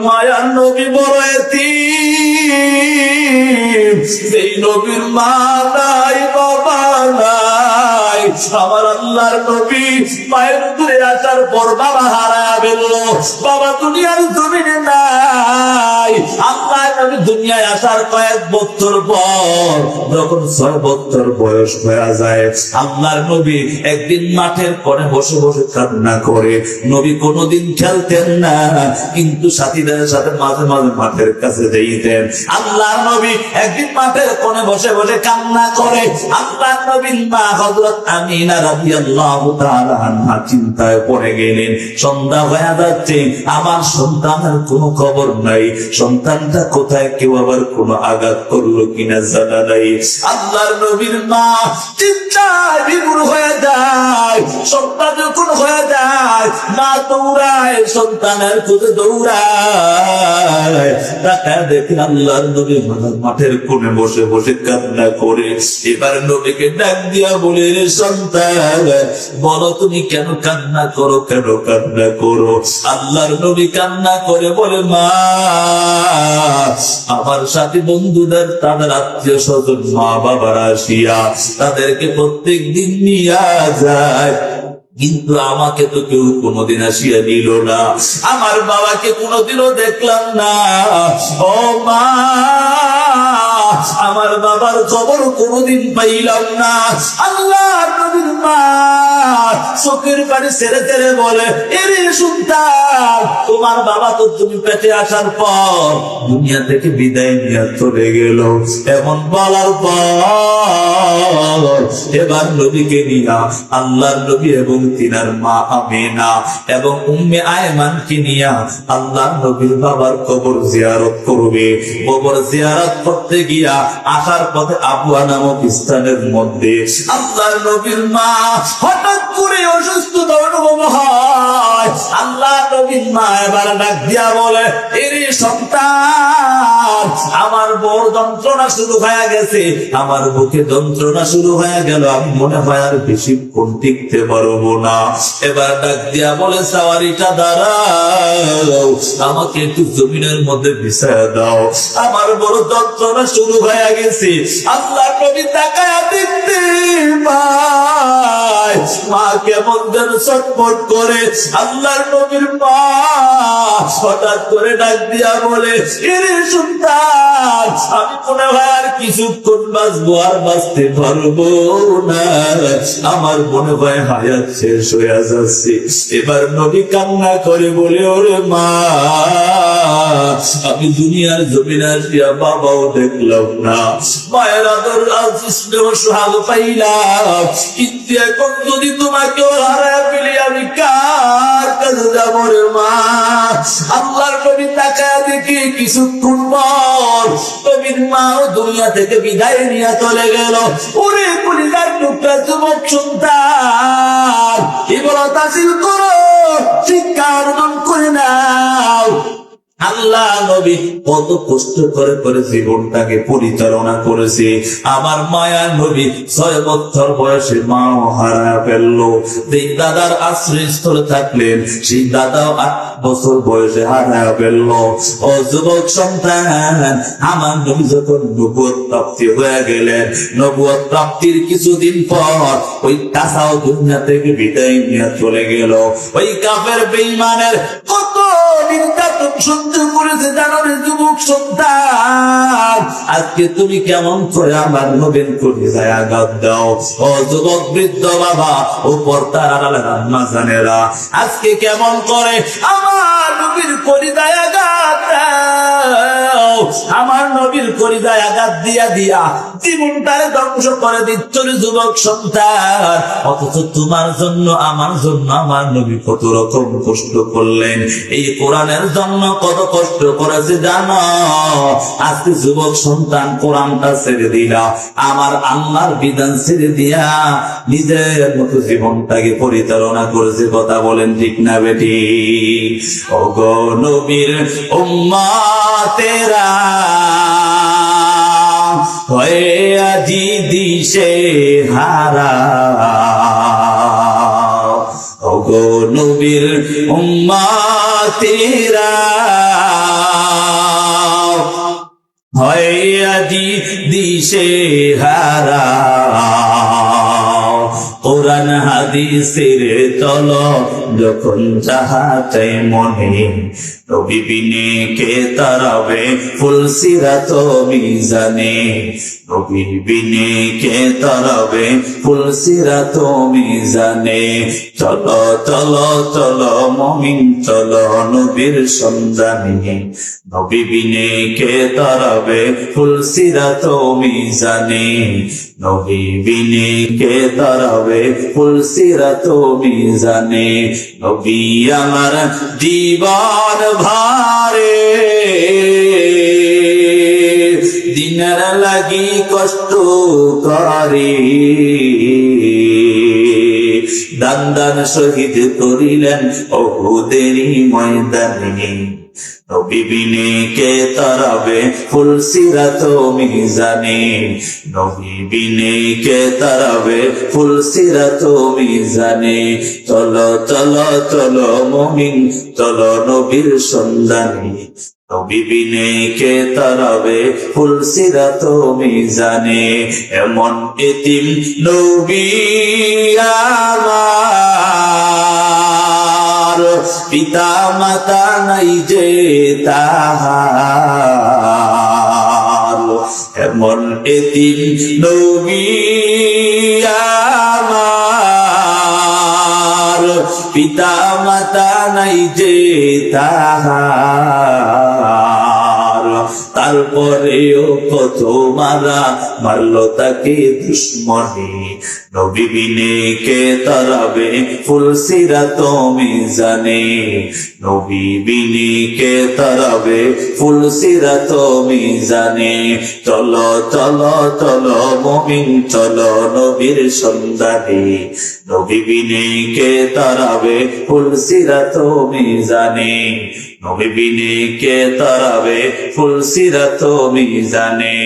মায়ার নবী বড় এতিম, এই নবীর মা নাই, বাবা নাই। আমার আল্লাহর নবী মায়ের দূরে আসার পর বাবা হারায়া ফেললো। বাবা দুনিয়ার জমিনে নাই। আল্লাহ নবী দুনিয়ায় আসার কয়েক বছর পর যখন 6 বছর বয়স হয়ে যায়, আল্লাহর নবী একদিন মাঠের কোণে বসে বসে কান্না করে। নবী কোনোদিন খেলতেন না, কিন্তু সাথীদের সাথে মাঝে মাঝে মাঠের কাছে যাইতেন। আল্লাহর নবী একদিন মাঠের কোণে বসে বসে কান্না করে। আল্লাহর নবীর মা হযরত আমিনা রাদিয়াল্লাহু তাআলা আনহা চিন্তায় পড়ে গেলেন। সন্ধ্যা হয়ে যাচ্ছে, আমার সন্তানের কোনো খবর নাই, সন্তানটা কোথায়, কেউ আবার কোনো আঘাত করলো কিনা জানা নাই। আল্লাহর নবীর মা চিন্তায় বিমূঢ় হয়ে যায়। সন্তান যখন হয়ে যায়, মা দৌড়ায়, সন্তানের খুঁজে দৌড়ায়। তাকে দেখে আল্লাহর নবী মাঠের কোণে বসে বসে কান্না করে। এবার নবীকে ডাক দিয়া বলে, রে সন্তান, বলো তুমি কেন কান্না করো, কেন কান্না করো? আল্লাহর নবী কান্না করে বলে, মা, আমার সাথী বন্ধুদের, তাদের আত্মীয় স্বজন, মা বাবার আসিয়া তাদেরকে প্রত্যেক দিন নিয়ে যায়, কিন্তু আমাকে তো কেউ কোনোদিন আসিয়া নিল না। আমার বাবাকে কোনোদিনও দেখলাম না। ও মা, আমার বাবার খবর কোনোদিন পাইলাম না। আল্লাহ নবীর মা চোখের পানি ছেড়ে ছেড়ে বলে, এরে সন্তান, তোমার বাবা তো তুমি পেটে আসার পর দুনিয়া থেকে বিদায় নিয়ে চলে গেল। এমন বলার পর এবার নবীকে নিয়া আল্লাহর নবী এবং তিনার মা আমিনা এবং উম্মে আয়মানকে নিয়া আল্লাহর নবীর বাবার কবর জিয়ারত করবে। কবর জিয়ারত করতে গিয়া আসার পথে আবুয়া নামক স্থানের মধ্যে আল্লাহর নবীর মা হঠাৎ করে অসুস্থ অনুভব হয়। আল্লাহর নবীর মা এবার ডাক দিয়া বলে, এরে সন্তান, আমার বড় যন্ত্রণা শুরু হয়ে গেছে, আমার বুকে যন্ত্রণা শুরু হয়ে গেল, আমি মনে হয় আর বেশিক্ষণ টিকতে পারবো না। এবার ডাক দিয়া বলে, সাওয়ারিটা দাঁড়াও, আমাকে একটু জমিনের মধ্যে বিছায়া দাও, আমার বড় যন্ত্রণা শুরু হয়ে গেছে। আল্লাহর নবী তাকায়া দেখতে পায় মা কেমন যেন ছটফট করে। আল্লাহর নবীর মা হঠাৎ করে ডাক দিয়া বলে, এরে সন্তান, আমি মনে হয় আর কিছুক্ষণ বাঁচবো, আর বাঁচতে পারবো না, আমার মনে হয় হায়াত শেষ হয়ে যাচ্ছে। এবার নবী কান্না করে বলে, ওরে মা, আমি দুনিয়ার জমিনে আসিয়া বাবাও দেখলাম না, মায়ের আদর স্নেহ সোহাগ পাইলাম, কিন্তু এখন যদি তোমাকেও হারায় ফেলি, আমি কার কাছে যাবো রে মা? আল্লাহর নবী তাকায়া দেখি কিছুক্ষণ পর নবীর মাও দুনিয়া থেকে বিদায় নিয়ে চলে গেল। ওরে কলিজার টুকরা যুবক সন্তান, ইবাদত হাসিল করো, শিক্ষা অর্জন করে নাও। আল্লাহ নবী কত কষ্ট করে করে জীবনটাকে পরিচালনা করেছে। আমার মায়া নবী 6 বছর বয়সে মাও হারায় ফেললো। যেই দাদার আশ্রয়স্থলে থাকলেন, সেই দাদাও 8 বছর বয়সে হারায় ফেললো। ও যুবক সন্তান, আমার নবী যখন নবুয়ত প্রাপ্তি হয়ে গেলেন, নবুয়ত প্রাপ্তির কিছুদিন পর ওই কাসাও দুনিয়া থেকে বিদায় নিয়ে চলে গেল। ওই কাফের বেঈমানের কত নির্যাতন সহ্য করেছে জানো রে যুবক সন্তান? আজকে তুমি কেমন করে আমার নবীন কলিজায় আঘাত দাও। ও যুবক বৃদ্ধ বাবা ও পর্দার আড়ালের আম্মা জানেরা, আজকে কেমন করে আমার নবীর কলিজায় আঘাত দাও। আমার নবীর কলিজায় আঘাত দিয়া দিয়া জীবনটারে ধ্বংস করে দিচ্ছ রে যুবক সন্তান। অথচ তোমার জন্য, আমার জন্য আমার নবী কত রকম কষ্ট করলেন, এই কোরআনের জন্য কত কষ্ট করেছে জানো? আজকে যুবক সন্তান কোরআনটা ছেড়ে দিলা, আমার আল্লাহর বিধান ছেড়ে দিয়া নিজের মতো জীবনটাকে পরিচালনা করেছে। কথা বলেন ঠিক না বেটি? ওগো নবীর উম্মতেরা হয়ে আজি দিশে হারা, ওগো নবীর উম্মতেরা কি দিশে হারা কোরআন হাদিসের তলো যখন চাহাতে মনে নবী বিনে কে তারাবে ফুলসিরাত মিজানে নবী বিনে কে তারাবে ফুলসিরাত মিজানে চলো চলো চলো মুমিন চলো নবীর সন্ধানে নবী বিনে কে তারাবে ফুলসিরাত মিজানে নবী বিনে কে তারাবে ফুলসিরাত মিজানে নবী আমার জীবন ভারে দিনের লাগি কষ্ট করে দান দান শহীদ করিলেন ওহুদেরই ময়দানে নবী বিনে কে তারাবে ফুলসিরাত মিজানে নবী বিনে কে তারাবে ফুলসিরাত মিজানে চলো চলো চলো মুমিন চলো নবীর সন্ধানে নবী বিনে কে তারাবে ফুলসিরাত মিজানে এমন এতিম নবী আমার পিতা মাতা নাই যে তাহার এমন এতিম নবী আমার পিতা মাতা নাই যে তাহার তারপরেও কত মারা মারলো তাকে দুশ্মনে নবী বিনে কে তারাবে ফুলসিরাত মিজানে নবী বিনে কে তারাবে ফুলসিরাত মিজানে চলো চলো চলো মুমিন চলো নবীর সন্ধানে নবী বিনে কে তারাবে ফুলসিরাত মিজানে নবী বিনে কে তারাবে ফুলসিরাত মিজানে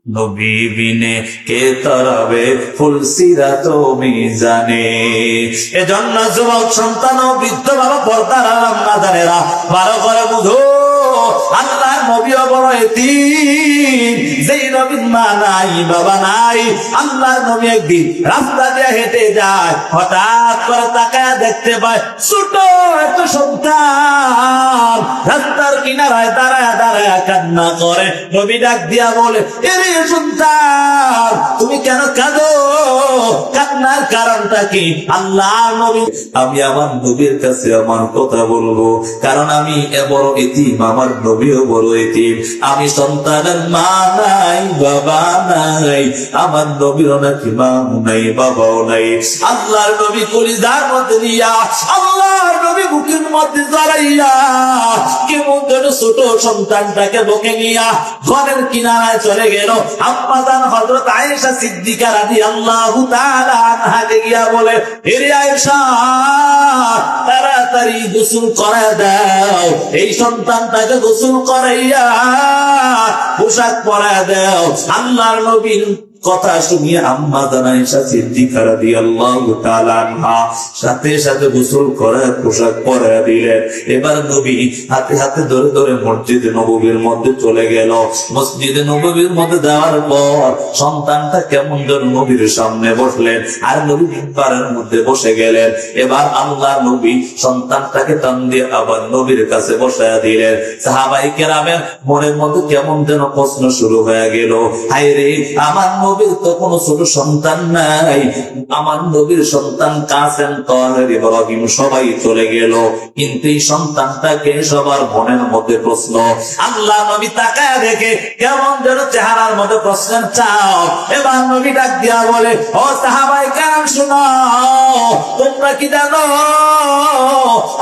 নবী বিনে কে তারাবে ফুলসিরাত মিজানে এজন্য যুবক সন্তান ও বৃদ্ধ বাবা পর্দার আম্মা জানেরা ভালো করে বুঝো আল্লাহ নবীও বড় এতিম যেই নবীর মা নাই বাবা নাই আল্লাহ নবী একদিন রাস্তা দিয়ে হেঁটে যায় হঠাৎ করে তাকায় দেখতে পায় ছোট একটা সন্তান রাস্তার কিনারায় দাঁড়ায় দাঁড়ায় কান্না করে নবী ডাক দিয়া বলে এরে সন্তান তুমি কেন কাঁদো কান্নার কারণটা কি আল্লাহ নবী আমি আমার নবীর কাছে আমার কথা বলবো কারণ আমি বড় এতিম আমার নবীও বড় এতিম আমি সন্তানের মা নাই বাবা নাই আমার নবীরও নাকি মা নাই বাবাও নাই আল্লাহর নবী কলিজার মধ্যে নিয়া আল্লাহর নবী বুকের মধ্যে জড়াইয়া কেমন যেন ছোট সন্তানটাকে বুকে নিয়া ঘরের কিনারায় চলে গেল আম্মা জান হযরত আয়েশা সিদ্দিকা রাদিয়াল্লাহু তাআলা আনহাকে গিয়া বলে হে আয়েশা তাড়াতাড়ি গোসল করে দাও এই সন্তানটাকে গোসল করাইয়া পোশাক পরায় দাও আল্লাহর নবীর কথা শুনিয়ে আম্মা জান আয়েশা সিদ্দিকা রাদিয়াল্লাহু তাআলা আনহা সাথে সাথে গোসল করে পোশাক পরায় দিলেন এবার নবী হাতে হাতে ধরে ধরে মসজিদে নববীর মধ্যে চলে গেল মসজিদে নববীর মধ্যে যাওয়ার পর সন্তানটা কেমন যেন নবীর সামনে বসলেন আর নবী মিম্বারের মধ্যে বসে গেলেন এবার আল্লাহর নবী সন্তানটাকে টান দিয়ে আবার নবীর কাছে বসায়া দিলেন সাহাবায়ে কেরামের মনের মধ্যে কেমন যেন প্রশ্ন শুরু হয়ে গেল হায় রে আমার নবীর তো কোনো ছোট সন্তান নাই আমার নবীর সন্তান কাসেম তাহের ইব্রাহিম সবাই চলে গেল কিন্তু এই সন্তানটাকে সবার মনের মধ্যে প্রশ্ন আল্লাহ নবী তাকায় দেখে কেমন যেন চেহারার মধ্যে প্রশ্নের চাপ এবার নবী ডাক দিয়া বলে ও সাহাবায়ে কেরাম শুনো তোমরা কি জানো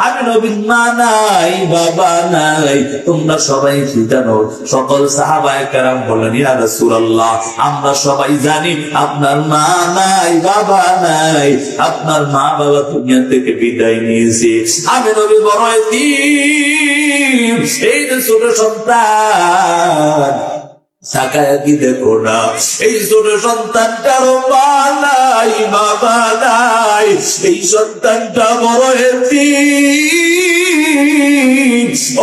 আমি নবীর মা নাই বাবা নাই তোমরা সবাই কি জানো সকল সাহাবায়ে কেরাম বললেন ইয়া রাসূলুল্লাহ আমরা সবাই জানি আপনার মা নাই বাবা নাই আপনার মা বাবা দুনিয়া থেকে বিদায় নিয়েছে আমি নবী বড় এতিম এই যে ছোট সন্তান সাকায়া কি দেখো না এই ছোট সন্তানটারও মা নাই বাবা নাই এই সন্তানটা বড় এতিম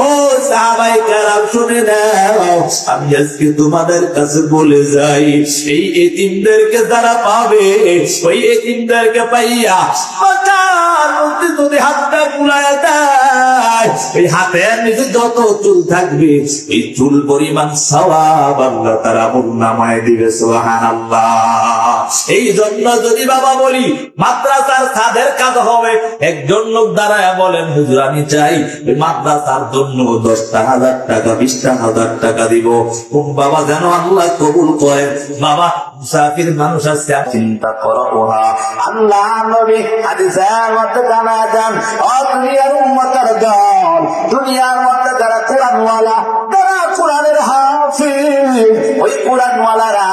ও সাহাবায়ে কেরাম শুনে নাও, আমি আজকে তোমাদের কাছে বলে যাই, এই এতিমদেরকে যারা পাবে, ওই এতিমদেরকে পাইয়া মাথার মধ্যে যদি হাতটা বুলায় দেয়, ওই হাতের নিচে যত চুল থাকবে, এই চুল পরিমাণ সওয়াব আল্লাহ তাআলা আমলনামায় দিবে। সুবহানাল্লাহ। এই জন্য যদি বাবা বলি মাদ্রাসার ছাদের কাজ হবে, একজন লোক দাঁড়ায় বলেন হুজুর আমি চাই ওই মাদ্রাসার জন্য 10,000 টাকা 20,000 টাকা দিব, কোন বাবা যেন আল্লাহ কবুল করে। বাবা মুসাফির মানুষ আছে, চিন্তা করো ওহা আল্লাহ নবী হাদিসের মধ্যে জানা যান, ও দুনিয়ার উম্মতের দল, দুনিয়ার মধ্যে যারা কোরআনওয়ালা, যারা কোরআনের হাফিজ, ওই কোরআনওয়ালারা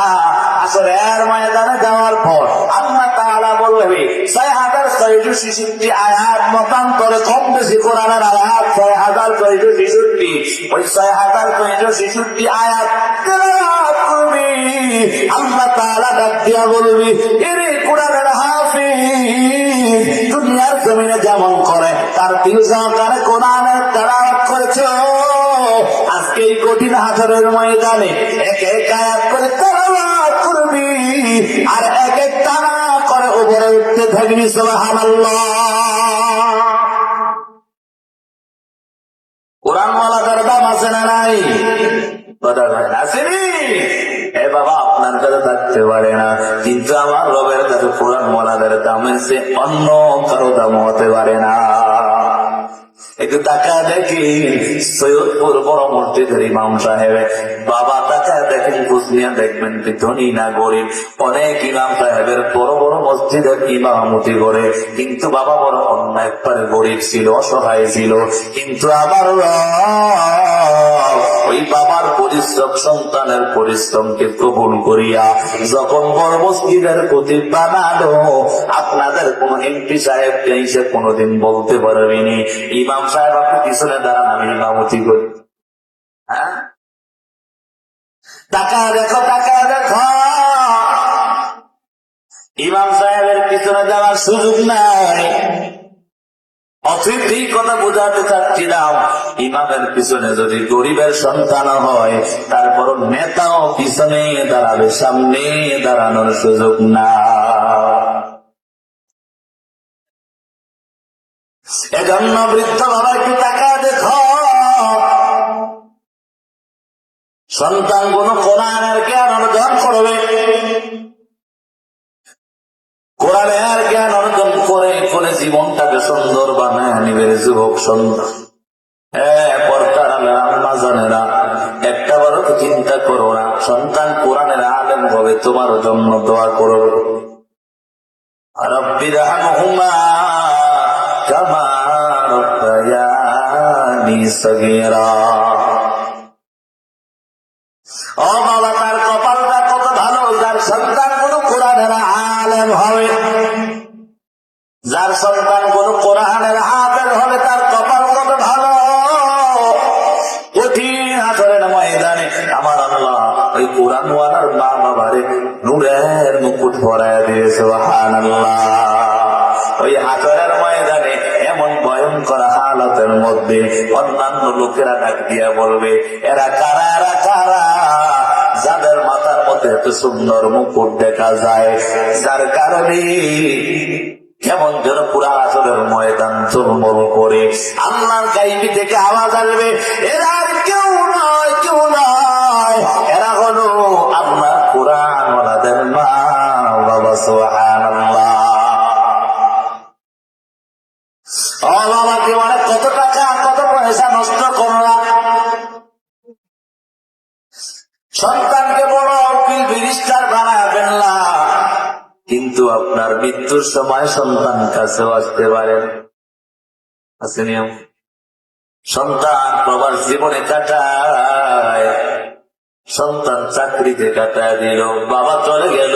আসরের ময়দানে যাওয়ার পর আল্লাহ তাআলা বলবে 6,666 আয়াত মতান্তরে কম বেশি কোরআনের আয়াত 6,666, ওই 6,666 আয়াত তেলাওয়াত করবি। আল্লাহ তাআলা ডাক দিয়া বলবি, এরে কোরআনের হাফিজ, দুনিয়ার জমিনে যেমন করে তার 3 কোরআনের তেলাওয়াত করেছো, আজকে এই কঠিন হাজারের ময়দানে এক এক আয়াত করে তেলাওয়াত করবি, আর এক এক টানা করে উপরে উঠতে থাকবি। সুবহানাল্লাহ। কোরআনওয়ালাদের দাম আছে না নাই? আসেনি? এ বাবা আপনার কাছে থাকতে পারে না, কিন্তু আমার রবের কাছে কোরআনওয়ালাদের দামের চেয়ে অন্য কারো দাম হতে পারে না। একটু টাকা দেখি সৈয়দপুর বড় মসজিদের ইমাম সাহেব, বাবা টাকা দেখেন কুচনিয়া দেখবেন কি ধনী না গরিব। অনেক ইমাম সাহেবের বড় বড় মসজিদের ইমামতি করে, কিন্তু বাবা বড় অন্য একবারে গরিব ছিল, অসহায় ছিল, কিন্তু আবার ওই বাবার পরিশ্রম, সন্তানের পরিশ্রমকে কবুল করিয়া যখন বড় মসজিদের খতিব বানালো, আপনাদের কোন এমপি সাহেবকে এসে কোনোদিন বলতে পারবেনি ইমাম সাহেব আপনি পিছনে দাঁড়ান আমি ইমামতি করি। হ্যাঁ, টাকা দেখো, টাকা দেখো, ইমাম সাহেবের পিছনে যাওয়ার সুযোগ নাই। অথিত কথা বোঝাতে চাচ্ছিলাম, ইমামের পিছনে যদি গরিবের সন্তান হয়, তারপর নেতাও পিছনে দাঁড়াবে, সামনে দাঁড়ানোর সুযোগ না। এজন্য বৃদ্ধ বাবা একটু টাকা দেখো, সন্তান কোন কোরআনের জ্ঞান অর্জন করবে, কোরআনের জ্ঞান অর্জন করে করে জীবনটাকে সুন্দর বানায় নিবে যুবক সন্তান। হ্যাঁ, পর্দার আম্মা জানেরা, একটা বারো তো চিন্তা করো না, সন্তান কোরআনের আলেম হবে, তোমার জন্য দোয়া করবে, রব্বির রহমহুমা কামা রব্বায়ানি সগীরা। ও বাবা, তার কপালটা কত ভালো, যার সন্তান কোন কোরআনের আলেম হবে, যার সন্তান কোন কোরআনের হাফেজ হবে, তার কপাল কত ভালো। কঠিন হাসরের ময়দানে আমার আল্লাহ ওই কোরআনওয়ালার মা বাবারে নূরের মুকুট পরায় দিয়েছে। সুবহানাল্লাহ। ওই হাসরের ময়দানে এমন ভয়ঙ্কর হালাতের মধ্যে অন্যান্য লোকেরা ডাক দিয়া বলবে, এরা কারা, এরা কারা, যাদের মাথার মধ্যে এত সুন্দর মুকুট দেখা যায়, যার কারণে কেমন যেন পুরা আসরের ময়দান চুলমুল করে আল্লাহর গাইবি থেকে আওয়াজ আসবে, এরা আর কেউ নয়, কেউ নয়, এরা হলো আপনার কোরআন ওনাদের মা বাবা। সুবহানাল্লাহ। ও বাবা, জীবনে কত টাকা কত পয়সা নষ্ট করলাম, সন্তানকে বড় উকিল ব্যারিস্টার বানায় ফেললাম, কিন্তু আপনার মৃত্যুর সময় সন্তান কাছেও আসতে পারেন। আছে নিয়ম, সন্তান প্রবাস জীবনে কাটায়, সন্তান চাকরিতে কাটায় দিল, বাবা চলে গেল,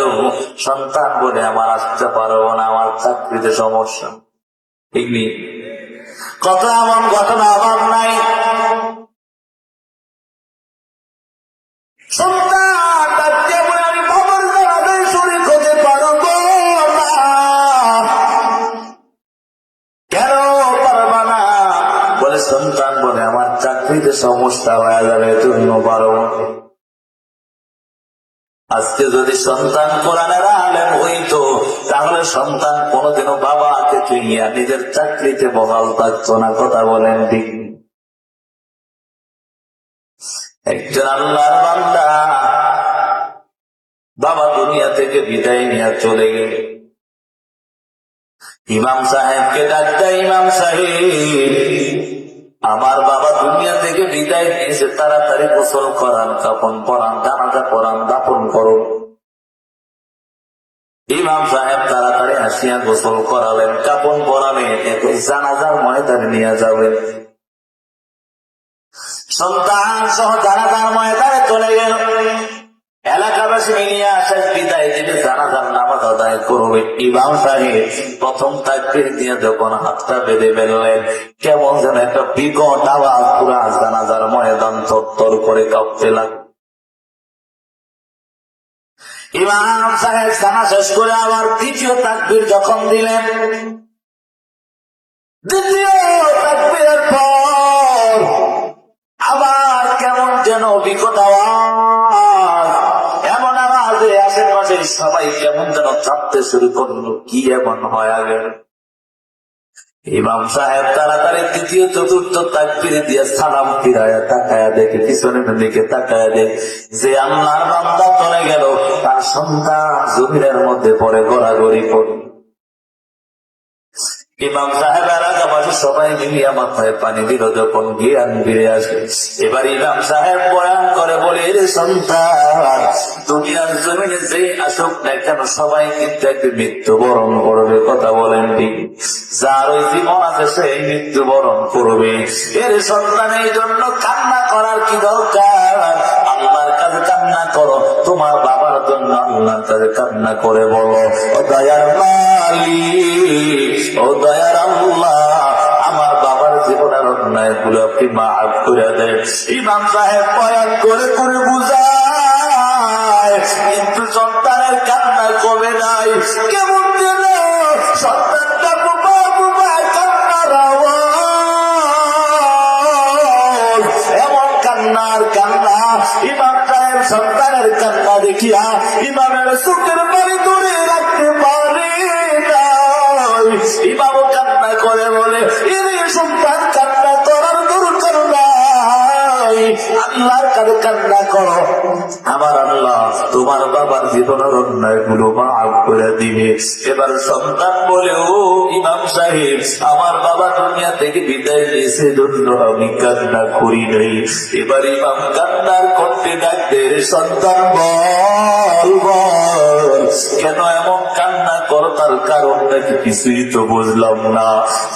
সন্তান বলে আমার আসতে পারবো না, আমার চাকরিতে সমস্যা। ঠিক নেই? কত এমন ঘটনা আমার নাই। সন্তান তাকে বলে আমি খবর জানাবে শরীর হতে পারবো না। কেন পারবা না? বলে সন্তান বলে আমার অবস্থা হয়ে যাবে জন্য পারো। আজকে যদি সন্তান কোরআনের আলেম হইতো, তাহলে সন্তান কোনদিনও বাবাকে চিনিয়া নিজের চাকরিতে বহাল থাকতো না। কথা বলেন ঠিক? একজন আল্লাহর বান্দা বাবা দুনিয়া থেকে বিদায় নিয়ে চলে গেল। ইমাম সাহেবকে ডাক দেয়, ইমাম সাহেব, আমার বাবা দুনিয়া থেকে বিদায় নিয়েছে, তাড়াতাড়ি গোসল করান, কাফন পরান, জানাজা পরান, দাফন করো। ইমাম সাহেব তাড়াতাড়ি আসিয়া গোসল করালেন, কাফন পরালেন, একই জানাজার ময়দানে নিয়ে যাবেন। সন্তান সহ জানাজার ময়দানে চলে গেল। এলাকাবাসী মিলিয়া শেষ বিদায় দিবে, জানাজার নামাজ আদায় করবে। ইমাম সাহেব প্রথম তাকবীর দিয়ে যখন হাতটা বেঁধে বেরোলেন, কেমন যেন একটা বিকট আওয়াজ পুরা জানাজার ময়দান থরথর করে কাঁপতে লাগলো। ইমাম সাহেব জানা শেষ করে আবার দ্বিতীয় তাকবীর যখন দিলেন, দ্বিতীয় তাকবীরের পর আবার কেমন যেন বিকট আওয়াজ, এমন আওয়াজে আশেপাশে সবাই কেমন যেন চাপতে শুরু করলো। কি এমন হয় আগে? ইমাম সাহেব তাড়াতাড়ি তৃতীয় চতুর্থ তাকবীর দিয়ে সালাম ফিরায়া তাকায়া দেখে, পিছনের দিকে তাকায়া দেখে যে আল্লাহর বান্দা চলে গেল, তার সন্তান জমিনের মধ্যে পড়ে গড়াগড়ি পড়ে। ইমাম সাহেব এলাকাবাসী সবাই মিলিয়া মাথায় পানি দিল। যখন জ্ঞান ফিরে আসে, এবার ইমাম সাহেব বয়ান করে বলে, রে সন্তান, দুনিয়ার জমিনে যে আসুক না কেন সবাই কিন্তু একটি মৃত্যুবরণ করবে। কথা বলেন ঠিক? যার ওই জীবন আছে সেই মৃত্যুবরণ করবে। এর সন্তান, এই জন্য কান্না করার কি দরকার? আল্লাহর কাছে কান্না করো, তোমার বাবার জন্য আল্লাহর কাছে কান্না করে বলো, ও দয়ার মালিক, ও দয়ার আল্লাহ, আমার বাবার জীবনের অন্যায় গুলো আপনি মাফ করে দেন। ইমাম সাহেব বয়ান করে করে বুঝায়, কিন্তু সন্তানের কান্না কমে নাই। কেমন যেন সন্তানটা বুবা বুবা কান্নার আওয়াজ, এমন কান্নার কান্না। ইমাম সাহেব সন্তানের কান্না দেখিয়া ইমামের চোখের পানি ধরে রাখতে পারে না। ইমাম কান্না করে বলে, এরে সন্তান, কান্না করার দরকার নাই, আল্লাহর কাছে কান্না করো, আমার আল্লাহ তোমার বাবার জীবনের অন্যায় গুলো মাফ করে দিবে। এবার সন্তান বলে, ও ইমাম সাহেব, আমার বাবা দুনিয়া থেকে বিদায় নিয়েছে জন্য আমি কান্না করি নাই। এবার ইমাম কান্নার কণ্ঠে ডাকতে, সন্তান বল বল, কেন এমন কান্না করো? তার কারণ নাকি কিছুই তো বুঝলাম না।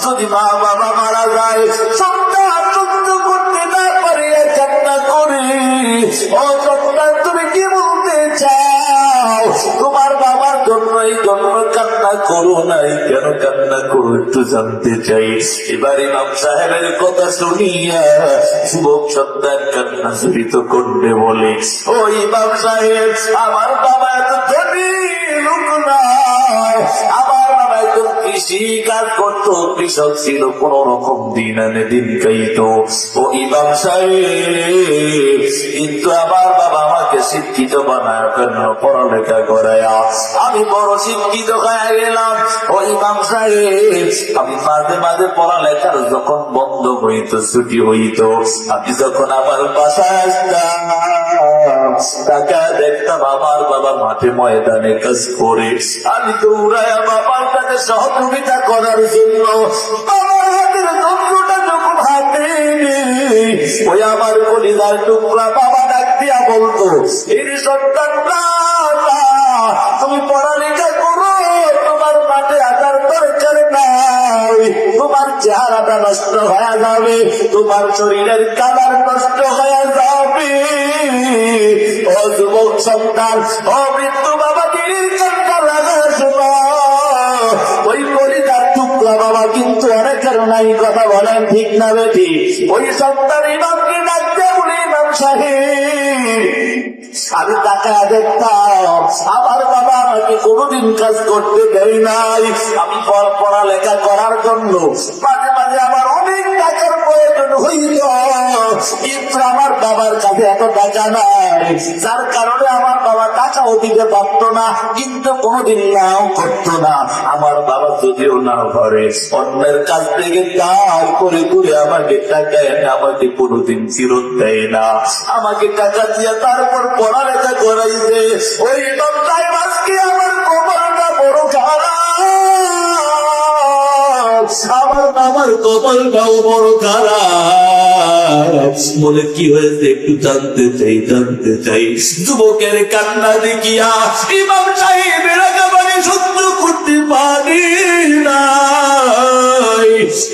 যদি মা বাবা মারা যায়, সন্তান সহ্য করতে না পারে কান্না করে। ও সন্তান, তুমি কি বলতে চাও? তোমার বাবার জন্য এই জন্য কান্না করো নাই, কেন কান্না করো একটু জানতে চাই। এবার ইমাম সাহেবের কথা শুনিয়া যুবক সন্তান কান্না জড়িত করবে বলে, ও ইমাম সাহেব, আমার বাবা এত ধনী লোক নয়, আমার বাবা একজন কৃষি কাজ করতো, কৃষক ছিল, কোন রকম দিন আনে দিন খাইতো। ও ইমাম সাহেব, কিন্তু আমার বাবা আমাকে শিক্ষিত বানায় কেন, পড়ালেখা করায়া আমি বড় শিক্ষিত হয়ে গেলাম। ও ইমাম সাহেব, আমি মাঝে মাঝে পড়ালেখার যখন বন্ধ হইতো, ছুটি হইতো, আমি যখন আমার বাসায় আসতাম, টাকা দেখতাম আমার বাবা মাঠে ময়দানে কাজ করে। আমি তো উড়াইয়া বাবার কাছে সহযোগিতা করার জন্য বাবার হাতের যন্ত্রটা যখন হাতে ওই আমার কলিজার টুকরা বাবা ডাক দিয়া বলতো, এই সন্তান তুমি পড়ালেখা করো, তোমার মাঠে আসার দরকার নাই, তোমার চেহারাটা নষ্ট হয়ে যাবে, তোমার শরীরের কালার নষ্ট হয়ে যাবে। ও যুবক সন্তান, ও মৃত্যু বাবা দিদির কান্না লাগা শোনো, ওই কলিজার টুকরা বাবা কিন্তু অনেকের নাই। কথা বলেন ঠিক না বেটি? ওই সন্তান ইমামকে ডাকতে বলে, ইমাম সাহেব, আমি তাকায় দেখতাম আমার বাবা আমাকে কোনোদিন কাজ করতে দেয় নাই। আমি পড়ালেখা করার জন্য মাঝে মাঝে আমার অনেক টাকার প্রয়োজন হইত, কিন্তু আমার বাবার কাছে এত টাকা নাই, যার কারণে আমার বাবা টাকাও দিতে পারত না, কিন্তু কোনোদিন নাও করতো না। আমার বাবা যদিও না করে, অন্যের কাছ থেকে কাজ করে করে আমাকে টাকা এনে আমাকে কোনোদিন ফেরত দেয় না। আমাকে টাকা দিয়ে তারপর পড়ালেখা করাইছে। ওই বাবাই আজকে আমার কপালটা বড় খারাপ, আমার বাবার কপালটাও বড় খারাপ। বলে কি হয়েছে একটু জানতে চাই। যুবকের কান্না দেখিয়া ইমাম সাহেবের একেবারে সহ্য করতে পারি না।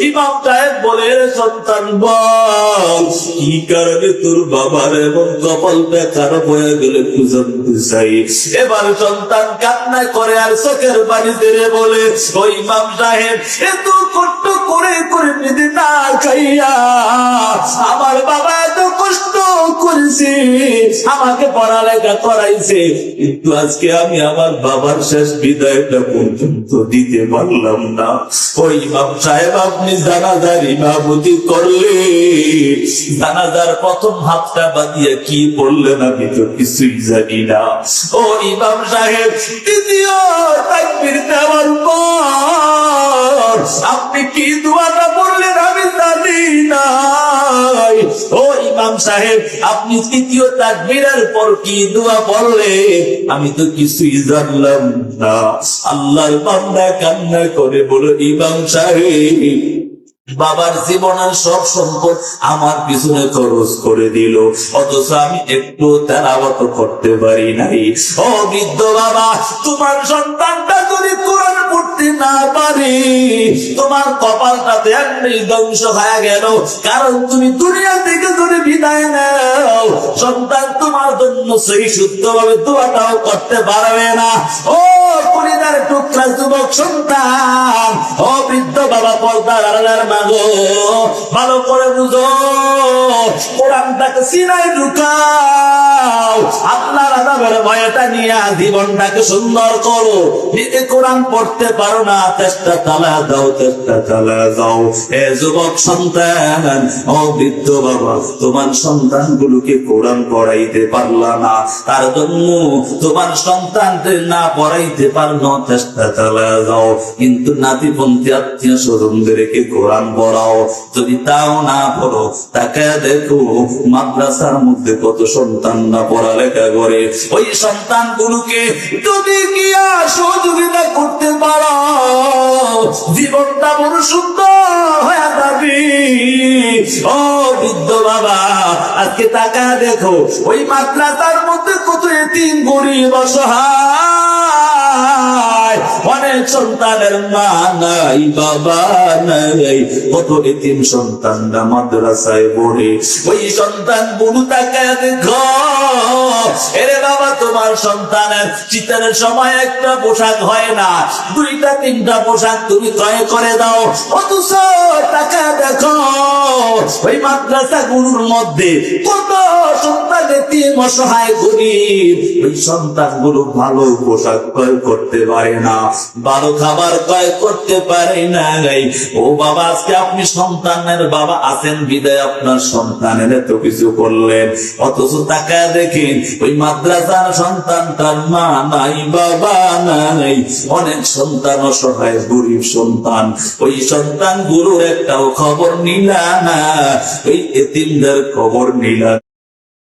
ইমাম সাহেব বলে, সন্তান বল কি কারণে তোর বাবার এমন কপালটা খারাপ হয়ে গেলে একটু জানতে চাই। এবার সন্তান কান্না করে আর চোখের পানি ছেড়ে বলে, ওই ইমাম সাহেব এত কষ্ট করে করে নিতে না খাইয়া আমার বাবা এত কষ্ট করেছে, আমাকে পড়ালেখা করাইছে, কিন্তু আজকে আমি আমার বাবার শেষ বিদায়টা পর্যন্ত দিতে পারলাম না। ওই ইমাম সাহেব আপনি জানাজার ইমামতি করলে, জানাজার প্রথম হাতটা বাঁধিয়ে কি বললেন আমি তো কিছুই জানি না। ও ইমাম সাহেব দ্বিতীয় তাকবীর দেওয়ার পর আপনি কি দোয়াটা বললেন আমি জানি না। ও ইমাম সাহেব আপনি তৃতীয় তাকবীরের পর কি দোয়া বললে আমি তো কিছুই জানলাম না। আল্লাহর বান্দা কান্না করে বলো, ইমাম সাহেব বাবার জীবনের সব সম্পদ আমার পিছনে খরচ করে দিল, অথচ আমি একটু তেলাওয়াত করতে পারি নাই। ও বৃদ্ধ বাবা, তোমার সন্তানটা যদি কোরআন পড়তে না পারে তোমার কপালটাতে এমনি ধ্বংস হয়ে গেল। কারণ তুমি দুনিয়া থেকে যদি বিদায় নাও, সন্তান তোমার জন্য সেই শুদ্ধভাবে দোয়াটাও করতে পারবে না। ও পরিবার টুকরা যুবক সন্তান, ও বৃদ্ধ বাবা, পর্দার আড়ালের মাগো, ভালো করে বুঝো, কোরআনটাকে সিনায় ঢুকাও, আল্লাহর আযাবের ভয়টা নিয়ে জীবনটাকে সুন্দর করো। নিজে কোরআন পড়তে পারো না, চেষ্টা চালা দাও। এ যুবক সন্তান, ও বৃদ্ধ বাবা, তোমার সন্তানগুলোকে কোরআন পড়াইতে পারলা না, তার জন্য তোমার সন্তানদের না পড়াইতে পারলো, চেষ্টা চালা যাও। কিন্তু নাতিপন্থী আত্মীয় স্বজনদেরকে কোরআন পড়াও। যদি তাও না পড়ো, তাকে দেখো মাদ্রাসার মধ্যে কত সন্তানরা পড়ালেখা করে। ওই সন্তানগুলোকে যদি গিয়া সহযোগিতা করতে পারো, জীবনটা বড় সুন্দর হয়ে যাবে। ও বৃদ্ধ বাবা, আজকে টাকা দেখো ওই মাদ্রাসার মধ্যে কত এতিম গরিব অসহায়, অনেক সন্তানের মা নাই বাবা নাই, কত এতিম সন্তানরা মাদ্রাসায় পড়ে। ওই সন্তান গুলো টাকা দেখো, এরে বাবা তোমার সন্তানের শীতের সময় একটা পোশাক হয় না, দুইটা তিনটা পোশাক তুমি ক্রয় করে দাও, অথচ টাকা দেখো ওই মাদ্রাসা গুলোর মধ্যে কত সন্তান এতিম অসহায় গরিব। ওই সন্তান গুলো ভালো পোশাক ক্রয় করতে পারে না, ভালো খাবার ক্রয় করতে পারে না। ও বাবা, আজকে আপনি সন্তানের বাবা আছেন বিদায় আপনার সন্তানের এত কিছু করলেন, অথচ টাকা দেখেন ওই মাদ্রাসার সন্তান, তার মা নাই বাবা নাই, অনেক সন্তান অসহায় গরিব সন্তান। ওই সন্তান গুলো একটাও খবর নিলা না, ওই এতিমদের খবর নিলা।